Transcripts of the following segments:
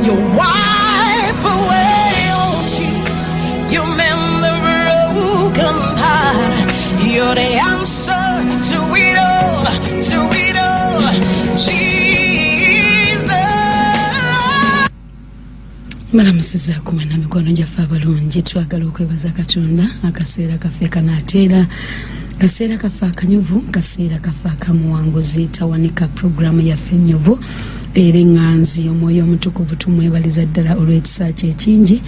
You wipe away all tears. You mend the broken heart. You're the answer to it all, to it all, Jesus. Malamusiza kumena mikono jaffe abalungi twagala okwebaza Katonda akaseera kaffe kanateera kaseera kaffe akanyuvu kaseera kaffe akamuwanguzi tawanika programu yaffe ennyuvu era enganzi omwoyo omutukuvu tumwebaliza ddala olw'ekisa kye ekingi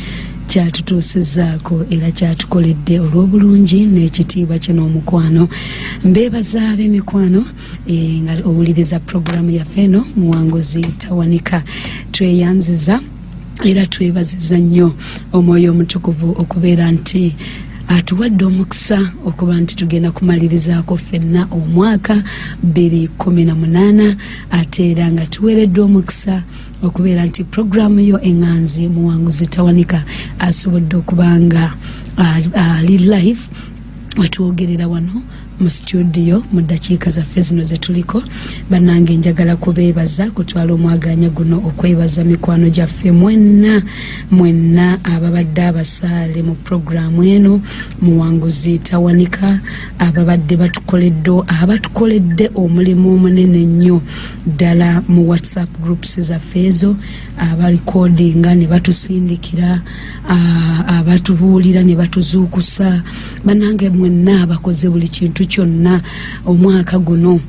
kyatutuusizaako era kyatukoledde olw'obulungi n'ekitiibwa kye n'omukwano. Mbeebaza ab'emikwano nga owuliriza programu yaffe eno muwanguzi tawanika tweyanziza era twebaziza nnyo omwoyo omutukuvu okubeera nti atuwadde omukisa okuba nti tugenda kumalirizaako ffenna omwaka 2018 ate era nga tuweereddwa omukisa okubeera nti programu yo enganzi muwanguzi tawanika asobodde okubanga ali live watwogerera wano mu studio mu dakiika zaffe zino zetuliko. Bannange njagala kubeebaza kutwala omwaganya guno okwebaza mikwano gyaffe mwenna ababadde abasaale mu programu eno muwanguzi tawanika ababadde abatukoledde omulimu omunene nnyo ddala mu WhatsApp groups zaffe ezo, abalikodinga ne batusindikira, abatubuulira ne batuzuukusa. Bannange mwenna abakoze buli kintu kyonna omwaka guno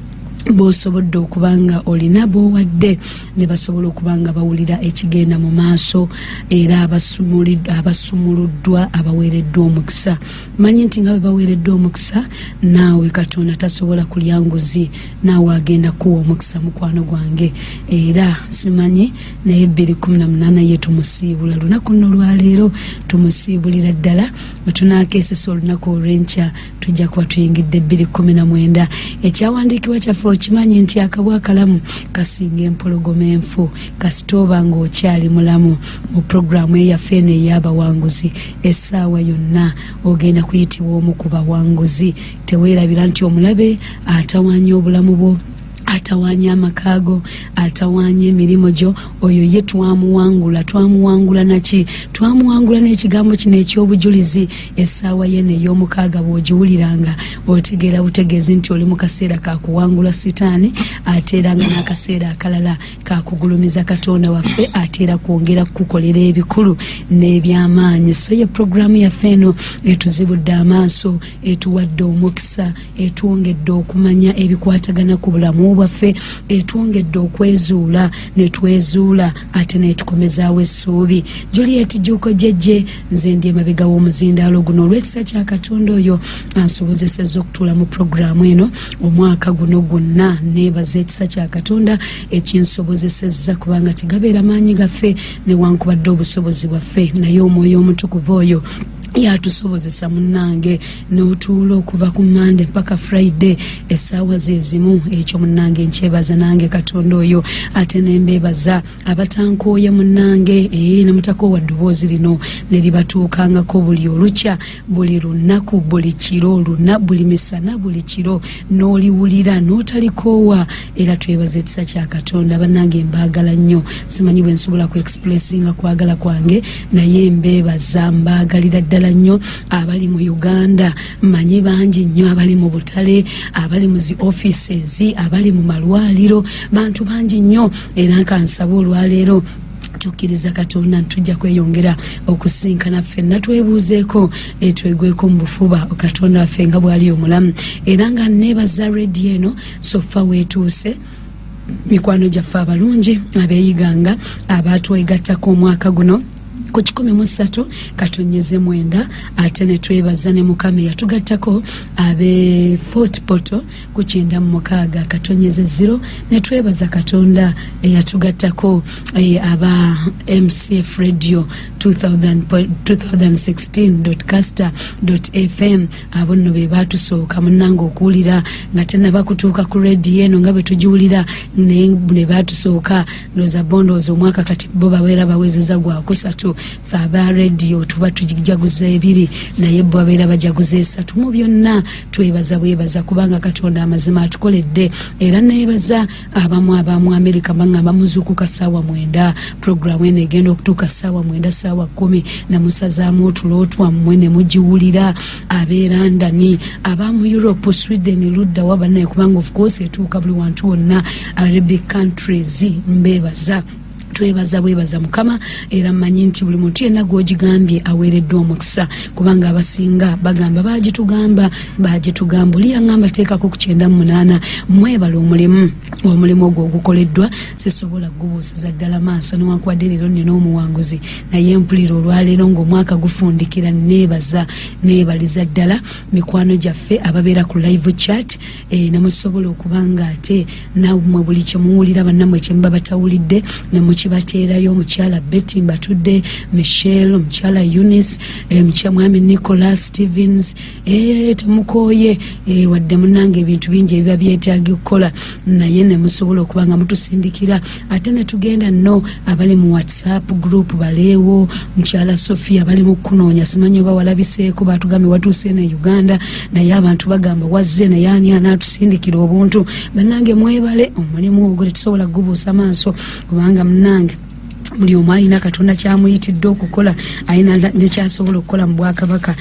bosobodde okubanga olina bowadde ne basobola okubanga bawulira ekigenda mu maaso era abasumuluddwa abaweereddwa omukisa. Manyi nti nga baweereddwa omukisa naawe Katonda tasobola kulya nguzi, naawe agenda kuwa omukisa mukwano gwange. Era simanyi naye 2018 ye tumusiibula lunaku nno lwaleero tumusiibulira ddala wetunaakeesesa olunaku olw'enkya tujja kuba tuyingidde 2019. Ekyawandiikibwa kyaffe okimanyi nti akabwa akalamu kasinga empologoma enfu kasitooba ng'okyali mulamu. Mu programu eyaffe eno ey'abawanguzi essaawa yonna ogenda kuyitibwa omu ku bawanguzi. Teweerabira nti omulabe atawaanya obulamu bwo, atawaanya amakaago, atawaanya emirimu gyo, oyo ye twamuwangula naki? Twamuwangula n'ekigambo kino eky'obujulizi. Essaawa yene ey'omukaaga bw'ogiwuliranga otegeera butegeezi nti oli mu kaseera kakuwangula sitaani, ate era nga n'akaseera akalala kakugulumiza Katonda waffe, ate era kwongera kukukolera ebikulu n'ebyamaanyi. So ye programu yaffe eno etuzibudde amaaso, etuwadde omukisa, etwongedde okumanya ebikwatagana ku bulamu bwaffe, etwongedde okwezuula netwezuula ate netukomezaawo essuubi. Juliet Juko Jeje nze ndi emabega w'omuzindaalo guno olw'ekisa kya Katonda oyo ansobozesezza okutuula mu programu eno omwaka guno gwonna. Neebaza ekisa kya Katonda ekinsobozesezza kubanga tegabeera maanyi gaffe newankubadde obusobozi bwaffe, naye omwoyo omutukuvu oyo yatusobozesa munnange n'otuula okuva ku Monday mpaka Friday essaawa zezimu. Ekyo munnange nkyebaza nange Katonda oyo. Ate nembeebaza abatankooye munnange ne mutakoowa ddoboozi lino ne libatuukangako buli olukya, buli lunaku, buli kiro, buli misana, buli kiro n'oliwulira n'otalikoowa. Era twebaza ekisa kya Katonda. Bannange mbaagala nnyo, simanyi bwe nsobola ku expressinga kwagala kwange, naye mbeebaza, mbaagalira ddala nnyo abali mu Uganda, manyi bangi nnyo abali mu butale, abali mu zi offices, abali mu malwaliro, bantu bangi nnyo. Era nkansaba olwaleero tukkiriza Katonda ntujja kweyongera okusinkana ffenna twebuuzeeko twegweko mu bufuba Katonda waffe nga bw'ali omulamu. Era nga neebaza radio eno sofa weetuuse mikwano gyaffe abalungi abeeyiganga abaatwegattako omwaka guno ku 13 katonyeze 9 ate ne twebaza ne Mukama yatugattako abe Fort Poto ku 96 katonyeze 0 ne twebaza Katonda yatugattako aba MCF Radio 2016.caster.fm abonno be batusooka munnange okuwulira nga tena bakutuuka ku radio eno nga bwe tujiwulira ne batusooka ndoza bondozo omwaka kati bo babeera bawezeza gwa kusatu aba radio tuba tujaguza ebiri naye bo abeera bajaguza esatu mu byonna twebaza kubanga Katonda amazima atukoledde era nebaza abamu America bangamba muzukuka sawa 9 program ene egenda okutuuka sawa 9 sawa 10 na musazaamu otulotwa mwene mujiwulira abeera ndani abamu Europe Sweden ludda wabanaye kubanga of course etuuka buli wantu wonna Arabic countries mbebaza twebaza mukama era mmanyi nti buli muntu yenna gw'ogigambye aweereddwa omukisa kubanga abasinga bagamba bagitugamba oli yaŋŋamba teekako ku 98 mwebala omulimu ogwo ogukoleddwa sisobola gubuusiza ddala maaso newankubadde leero nina omuwanguzi naye mpulira olwaleero ng'omwaka gufundikira neebaliza ddala mikwano gyaffe ababeera ku live chat nemusobola okubanga ate nammwe buli kyemuwulira bannammwe kyemuba batawulidde nemukibateerayo omukyala Betty Mbatudde, Michelle, omukyala Eunice, mwami Nicholas Stevens, temukooye wadde munange ebintu bingi ebiba byetaagi kukola naye nemusobola okubanga mutusindikira ate netugenda nno abali mu WhatsApp group baleewo mukyala Sofia bali mu kunoonya simanyi oba walabiseeko batugambye watuuse ne Uganda naye abantu bagamba wazze naye ani anatusindikira obuntu bannange mwebale omulimu ogwo tetusobola gubuusa maaso kubanga munange buli omu alina Katonda kyamuyitidde okukola alina nekyasobola okukola mu Bwakabaka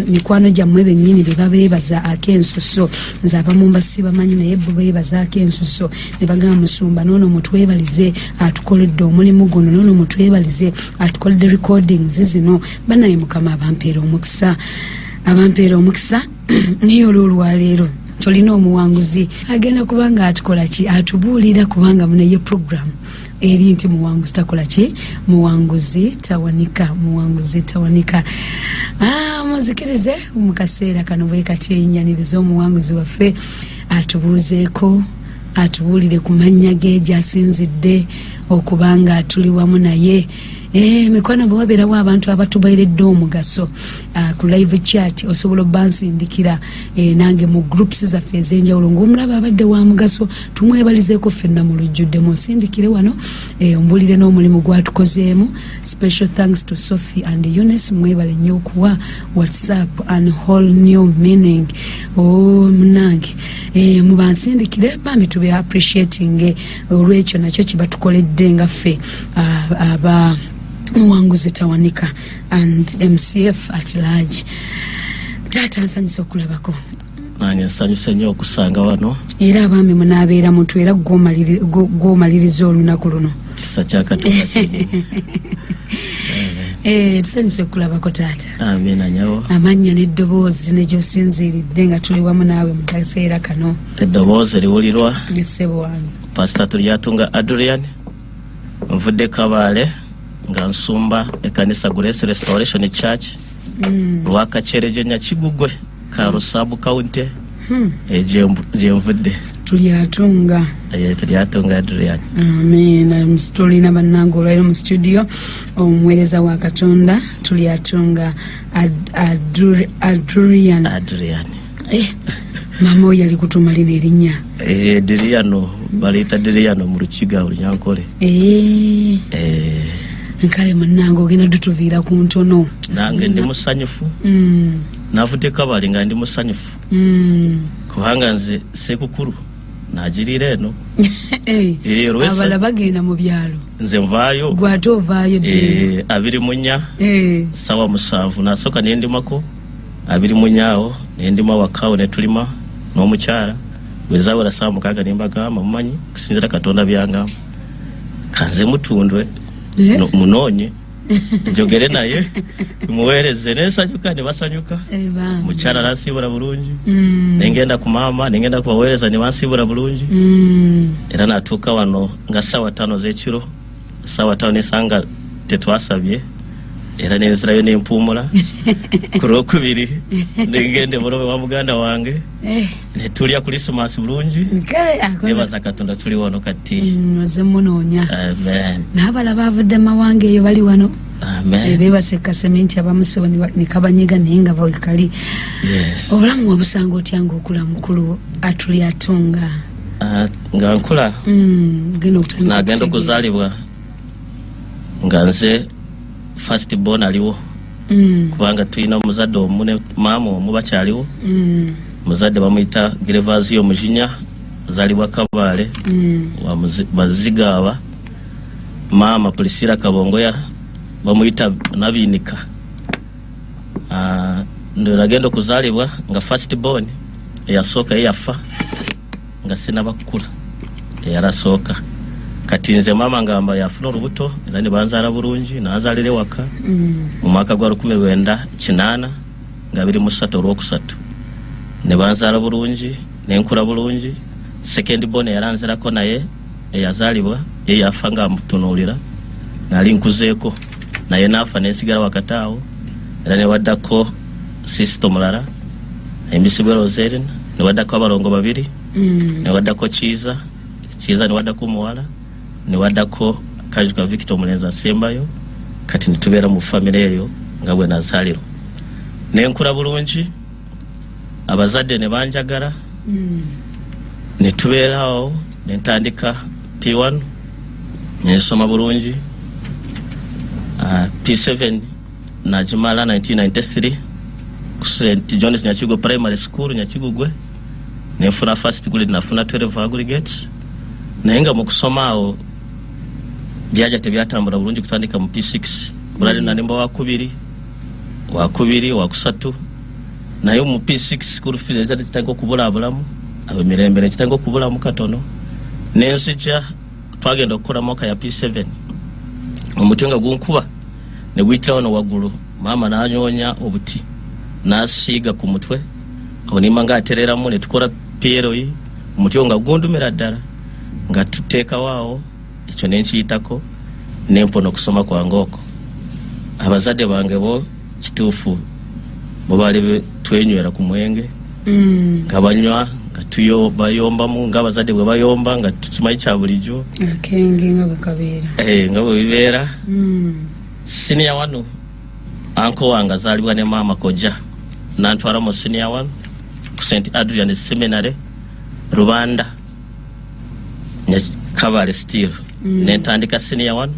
mikwano gyammwe bennyini be babeebaza akensuso nze abamu mbasibamanyi naye bo beebaza akensuso ne bagamba Musumba noono mutwebalize atukoledde omulimu guno noono mutwebalize atukoledde recordings zino banaye Mukama abampeera omukisa niyo olwaleero tolina omuwanguzi agenda kubanga atukola ki atubuulira kubanga munaye program eri nti muwanguzi takola ki muwanguzi tawanika muzikirize mu kaseera kano bwe kati enyaniriza omuwanguzi waffe atubuuzeeko atubuulire ku mannya ge gy'asinzidde okubanga tuli wamu naye mikwano bwe wabeerawo abantu abatubayiredde omugaso ku live chat osobola obbansindikira nange mu groups zaffe ez'enjawulo ng'omulaba abadde wa mugaso tumwebalizeeko ffenna mu lujjudde munsindikire wano ombuulire n'omulimu gwatukozeemu. Special thanks to Sophie and Eunice, mwebale nnyo okuwa WhatsApp and whole new meaning munange mubansindikire bambi tube appreciating olwekyo nakyo kibatukoledde nga ffe aba muwanguzi tawanika and MCF at large. Taata nsanyusa okulabako. Nange nsanyusa nnyo okusanga wano. Era abaami munaabeera muntu era gw'omaliriza olunaku luno. Kisa kya Katonda kyennyini. Tusanyusa okulabako taata. Amiina nyawo. Amannya n'eddoboozi ne gy'osinziiridde nga tuli wamu naawe mu kaseera kano. Eddoboozi liwulirwa. Ssebo wange. Pastor Tulyatunga Adrian. Nvudde Kabaale. Nga nsumba ekanisa Grace Restoration Church Lwakacereje Nyakigugwe Karo Sub County jenvudde Tulyatunga Adrian. Amen. Tulina bannange olwairo mu studio omuweereza wa Katonda Tulyatunga Adrian. Mama oyo yali kutuma lino erinnya Adriano balita Adriano mu Lukiga Olunyankole. Nkale munnange ogenda tutuviira ku ntono. Nange ndi musanyufu. Navudde Kabaale nga ndi musanyufu. Kubanga nze sekukuru najirira eno. Abala bagenda mu byalo. Nze nvaayo. Gwate ovaayo ddeno. 24 sawa 7 nasoka nendimako 24 nendima wakawo netulima n'omukyala wezawula saa 6 nembagamba mumanyi kusinzira Katonda byangamba kanze mutundwe munonye njogere naye muweereze nesanyuka ne basanyuka mukyala nasibula bulungi nengenda ku mama nengenda kubaweereza ne bansibula bulungi era natuuka wano nga sawa 5 z'ekiro sawa 5 nesanga tetwasabye era nenzirayo nempumula ku Lwokubiri nengende bolobe wa muganda wange netulya Christmas bulungi nebaza Katonda tuli wano kati nze munoonya. Amen. N'abala bavudde mawange eyo bali wano. Amen. Bebaseka sementi abamusewo ne kabanyiga naye nga bawekali. Yes. Obulamu wabusanga otya ng'okula mukulu Tulyatunga? Nga nkula nagenda okuzaalibwa nga nze first born aliwo kubanga tulina omuzadde omune maama omu bakyaliwo muzadde bamuyita Gervasio Mujinya zalibwa Kabale bazigaaba maama Priscilla Kabongoya bamuyita Nabinika ndagenda kuzalibwa nga first born eyasooka yafa nga sina bakula eyarasoka kati nze mama ngamba yafuna olubuto era ne banzala bulungi nazalire waka mu mwaka gwa 1998 nga 23 olwokusatu ne banzala bulungi nenkula bulungi second born yaranzirako naye eyazalibwa yafa nga mutunulira nali nkuzeeko naye nafa nensigala wakataawo era ne waddako sister mulala emisibwe Roserina ne waddako abalongo babiri ne waddako Chiza ne waddako muwala ne waddako Kajuka Victor Mulenza Sembayo kati nitubeera mu family eyo nga bwe nazaliro nenkula bulungi abazadde ne banjagala ne tubeerawo nentandika P1 nesoma bulungi P7 najimala 1993 ku St. John's Nyakigo Primary School Nyakigugwe nefuna first grade nafuna 12 aggregates nayenga mu kusoma awo byaja tebyatambula bulungi kutandika mu P6 kulali na nimba wakubiri wakusatu naye mu P6 school fees ezati tango kubula abulamu abe mirembe ne kitango kubula mu katono nensija twagenda okukola moka ya P7 omutunga gunkuba ne gwitirawo no wagulu mama nanyonya obuti nasiga ku mutwe aho nimanga atereramu ne tukola PLOE omutunga gundumira ddala nga tuteeka waawo ekyo nenkiyitako nempono kusoma kwa ngoko abazadde bange bo kituufu bo bali twenywera ku mwenge nga banywa nga bayombamu nga abazadde bwe bayomba nga tukimanyi kya bulijjo akenge nga bakabeera nga bwe bibeera senior wano anko wange azaalibwa ne maama Koja nantwala mu senior wano ku St. Adrian Seminary Rubanda Kabale still nentandika senior wano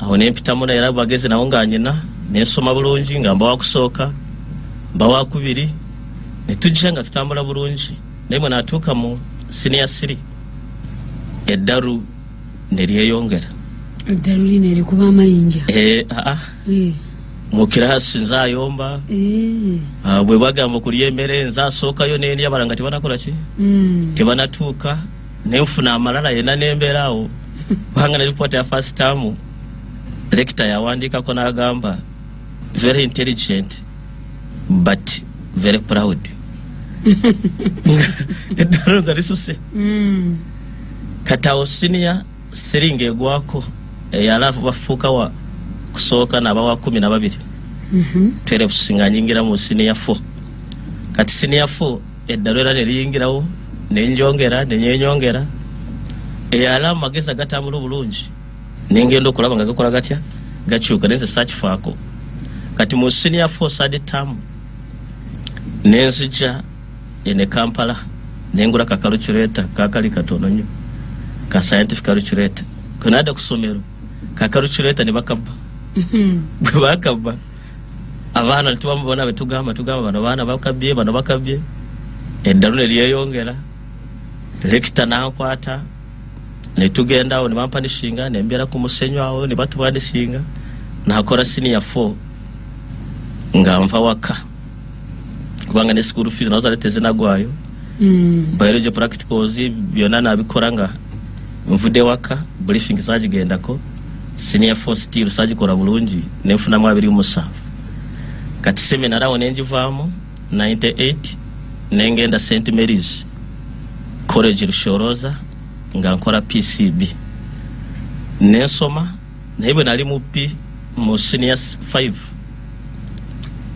aho nempitamu na era bagezi nawo nga nyina nensoma bulungi nga mbawa kusooka mbawa kubiri netujja nga tutambula bulungi nemwe natuuka mu senior 3 eddaru neryeyongera eddaru lino erikuba amayinja mu kirasi nzayomba bwe bagamba kulya emmere nzasookayo nendya balanga tebanakola ki tebanatuuka nenfuna amalala yena nembeeraawo banga ne report ya first term lector yawandiikako n'agamba very intelligent but very proud eddalo nga lisuse katawo senior 3 ngegwako eyalafu bafuuka wa kusooka n'abawa 12 12 singa nyingira mu senior 4 kati senior 4 eddalo era neriyingirawo nenyenyongera eyala mageza gatambula bulungi nengenda okulaba nga gakola gatya gakyuka nenze search faako kati mu senior 4 third term nenzija ene Kampala nengula ka calculator kakali katono nnyo ka scientific calculator kunada kusomero ka calculator ne bakabba bwe bakabba abaana tuwambona betugamba bano baana bakabye eddalu ne lyeyongera lector nankwata ne tugenda awo ne bampanishinga ne mbeera ku musenyu awo ne batubandishinga nakola senior 4 nga nva waka kubanga ne school fees nazo leteze nagwayo biology practicals byonna nabikora nga nvude waka briefing sajigendako senior 4 still sajikola bulungi nefuna mu 27 kati seminar awo nenjivaamu 98 nengenda St. Mary's College Rushoroza nga nkola PCB nensoma naye nali mupi mu senior 5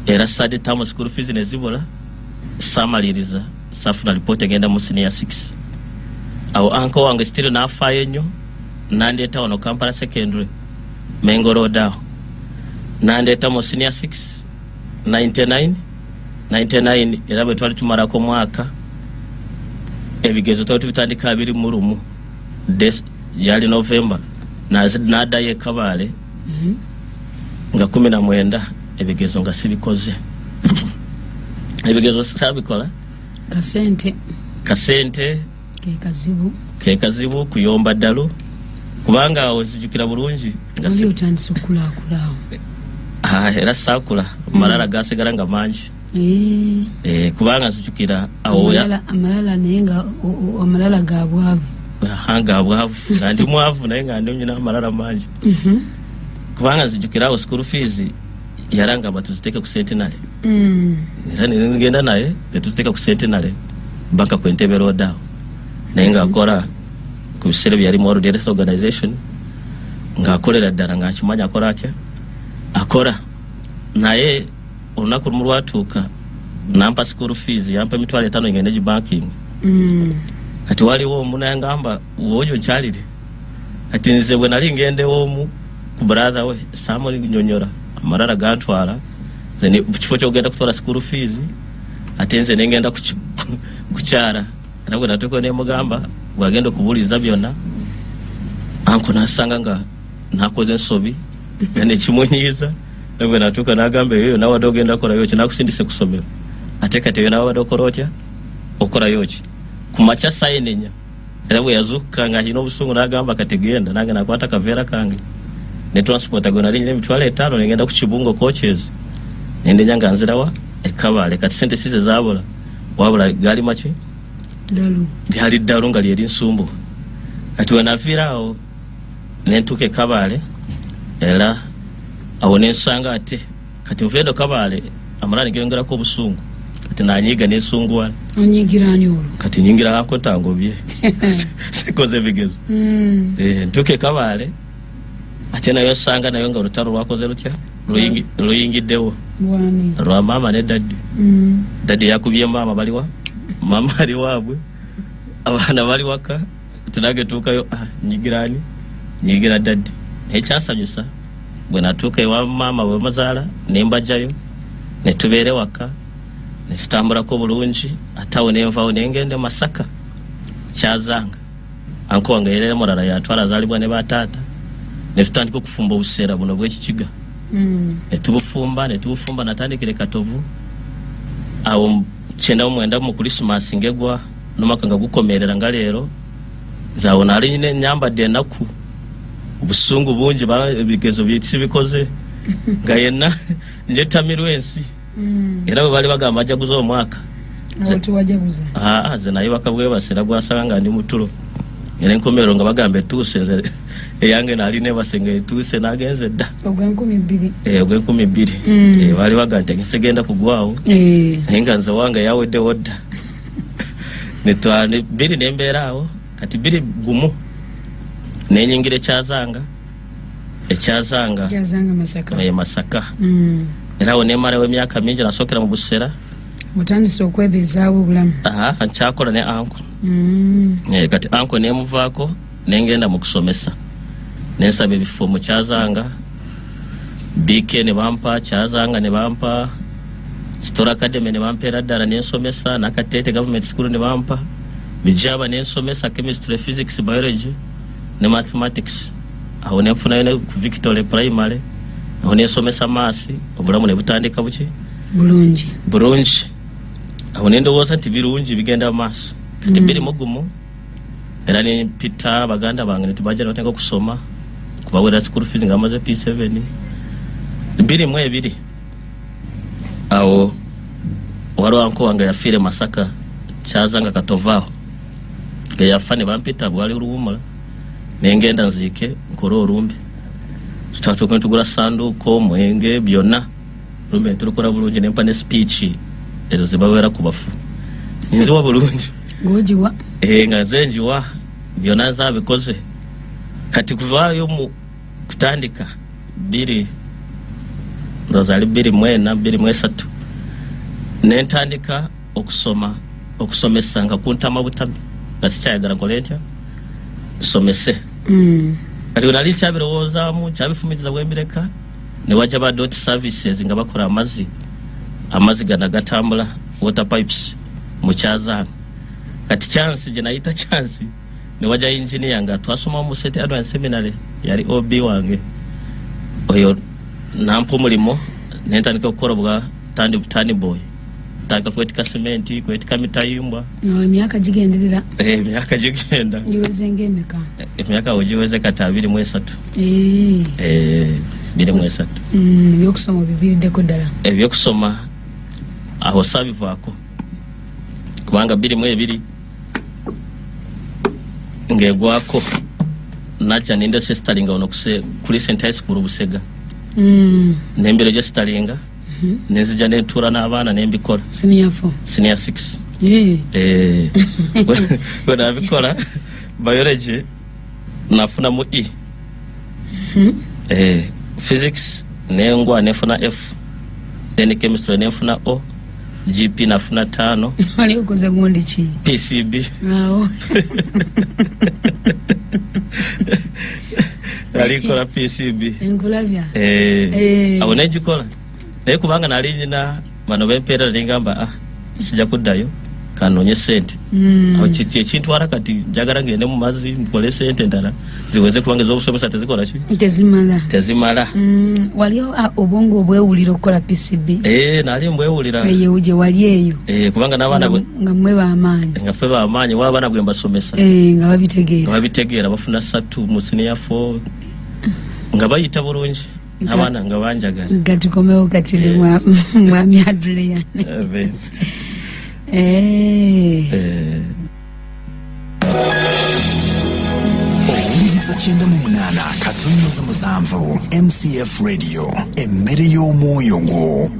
era sade tamu school fees nezibula samaliriza safuna report agenda mu senior 6 awo anko wange still nafayo nnyo nandeta ono Kampala secondary Mengo Road awo nandeta mu senior 6 99 era bwe twali tumarako mwaka ebigezo twali tubitandika 2 mu rumu yali November nadaye Kabale nga 19 ebigezo nga sibikoze. Ebigezo sabikola kasente ke kazibu kuyomba ddalo kubanga ozijukira bulungi nga si utandise okulakulaawo. Era sakula malala gasigala nga mangi. Kubanga zijukira amalala naye nga amalala ga bwavu. Hanga bwavu kandi mwavu naye nga ndi nyina amalala mangi. Kubanga zijukira awo school fees yaranga batuziteke ku Centenary. Era ngenda naye tuziteka ku Centenary banka ku Entebbe Road awo. Naye nga akora ku Serbia yali World Health Organization nga akolera ddala nga akimanya akora atya akora naye olunaku lumu lwatuuka nampa school fees yampa $5,000 ngende gi banking. Kati waliwo omuntu yangamba wojo nkyalire ati nze bwe nali ngendewo omu ku brother we Samuel Nyonyora amalala gantwala zene kifo kyogenda kutola school fees ate nze nengenda kukyara era bwe natuuka ne mugamba bwagenda okubuliza byonna anko nasanga nga nakoze ensobi ne kimunyiza bwe natuuka nagamba eyo nawe adogenda kola yoki nakusindise kusomero ate kati eyo nawe adokorotya okora yoki kumacha sayinenya era bwe yazuka nga hino obusungu nagamba kategenda nange nakwata kavera kange ne transport agona linye $5,000 ngenda ku Kibungo coaches nende nyanga nzirawa ekabale kati sente size zabula wabula gali machi dalu gali dalu ngali eri nsumbu kati wenavirawo nentuke kabale era awone nsanga ate kati mvendo kabale amalani ngengera ko busungu kati nanyiga nesunguwa onyigirani olo kati nyingira ako ntangobye sikoze bigezo ntuke kabale ate nayo sanga nayo nga rutaro rwakoze rutya ruyingiddewo rwa mama ne daddy. Daddy yakubye mama baliwa mama ali wabwe abana bali waka tunage tukayo nyigira daddy ekyasanyusa bwe natuuka ewa mama bwe mazala nembajayo ne tubeere waka ne tutambula ko bulungi atawo nenvawo nengende Masaka kyazanga anko wange yerere morala yatwala zalibwa ne batata ne tutandika okufumba obuseera buno bw'ekikiga. Ne tubufumba natandikire Katovu awo 19 mu Christmas ngegwa nomaka nga gukomerera nga leero nzawona ali nyine nyambadde enaku obusungu bungi bigezo byitibikoze nga yenna njetamirwe ensi era bali bagamba ajaguza omwaka wajaguza ze naye bakabwe basera gwasanga nga ndi mutulo era enkomero nga bagambe tuuse eyange nali ne basenge tuuse nagenze dda ogwe12 bali bagante ngisegenda kugwawo enga nze wange yawedde wodda netwane biri nemberaawo kati biri gumu nenyingire ekyazanga Masaka era one mara we myaka mingi nasokera mu busera mutandise okwebezaawo obulamu. Nkyakola ne anko. Kati anko nemuvaako nengenda mu kusomesa nensaba ebifo mu Kyazanga BK ne bampa Kyazanga ne bampa Kitora Academy ne bampeera ddala nensomesa Nakatete Government School ne bampa Bijaba nensomesa chemistry, physics, biology ne mathematics. Aho nenfuna ne ku Victoria Primary aho nensomesa maasi obulamu ne butandika buki bulungi aho nendowooza nti birungi bigenda maaso kati biri mugumu era ne pita baganda bange ne tubaja notenga kusoma kubawera school fees nga amaze P7 biri mu ebiri aho waro anko wange yafire Masaka Kyazanga Katovao yafane bampita bwali uruwumula nengenda nzike nkoro orumbe tutatuka ntugura sanduko mwenge byonna rumbe turukora bulungi nempa ne speech ezo zibawera kubafu nziwa bulungi ngojiwa nga zenjiwa byonna zabikoze kati kuvayo mu kutandika biri ndozali biri mwena biri mwesatu nentandika okusomesa nga kuntama butami ngasikyayagala nkolentya somese kati unali kyabirowoozamu kyabifumiza bwembireka ne wajja ba dot services nga bakola amazi gana gatambula water pipes mu Kyazanga kati chance je nayita chance ne wajja engineer nga twasoma mu St. Edward Seminary yali OB wange oyo nampa omulimo nentandika okukola bwa tani boy taka kwetika cement kwetika mitayimbwa emyaka gigenderera emyaka gigenda niweze emeka emyaka ogiweze kata 23 23 byokusoma bivirideko ddala ebyokusoma aho sabivaako kubanga 22 ngegwako nacha ninde sestalinga ono kuli St High School Busega nembere je stalinga nezija netura n'abaana nembikola senior 6 wena abikola biology nafuna mu physics nengwa nefuna F then chemistry nefuna O GP nafuna 5 ali ukoze gundi chi PCB awo alikola PCB enkulabya abo nejikola kubanga nali nyina bano bempera lingamba sija kuddayo kanonye sente aho kiti ekintu harakati njagala ngende mu mazi nkole sente ndala ziweze kubanga z'obusomesa tezikola ki tezimala walio obongo obwewulira okukola PCB nali mbwewulira uje wali eyo kubanga n'abaana nga mwe bamaanyi nga fe bamaanyi wabana bwe mbasomesa nga babitegeera bafuna 3 mu senior 4 nga bayita bulungi abana nga banjagala gatukomewo kati mwami Adrian Owuliriza 98 katonda musanvu MCF Radio emmere y'omwoyo gwo.